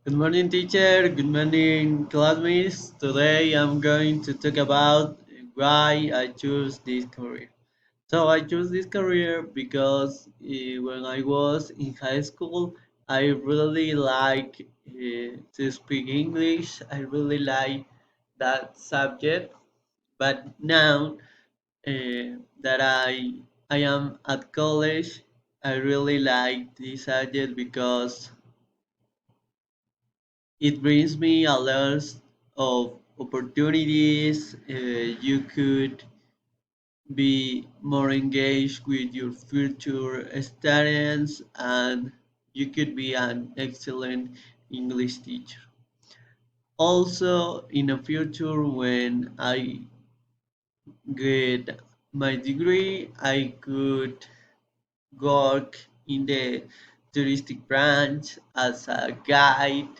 Good morning, teacher. Good morning, classmates. Today I'm going to talk about why I choose this career. So I chose this career because when I was in high school, I really like to speak English. I really like that subject. But now that I am at college, I really like this subject because it brings me a lot of opportunities. You could be more engaged with your future students and you could be an excellent English teacher. Also, in the future, when I get my degree, I could work in the touristic branch as a guide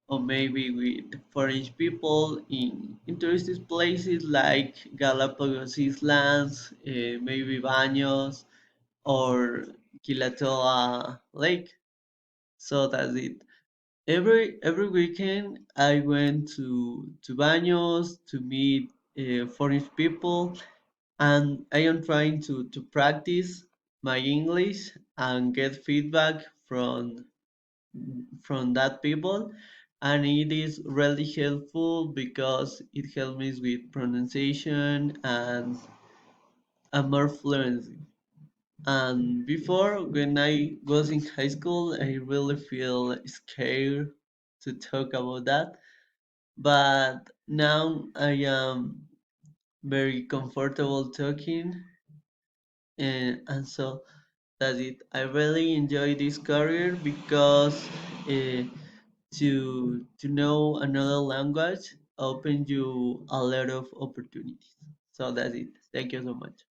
or maybe with foreign people in touristic places like Galapagos Islands, maybe Baños or Quilatoa Lake. So that's it. Every weekend I went to Baños to meet foreign people, and I am trying to practice my English and get feedback from that people, and it is really helpful because it helps me with pronunciation and more fluency. And before, when I was in high school, I really feel scared to talk about that, but now I am very comfortable talking, and so that's it. I really enjoy this career because uh, to know another language opens you a lot of opportunities. So that's it. Thank you so much.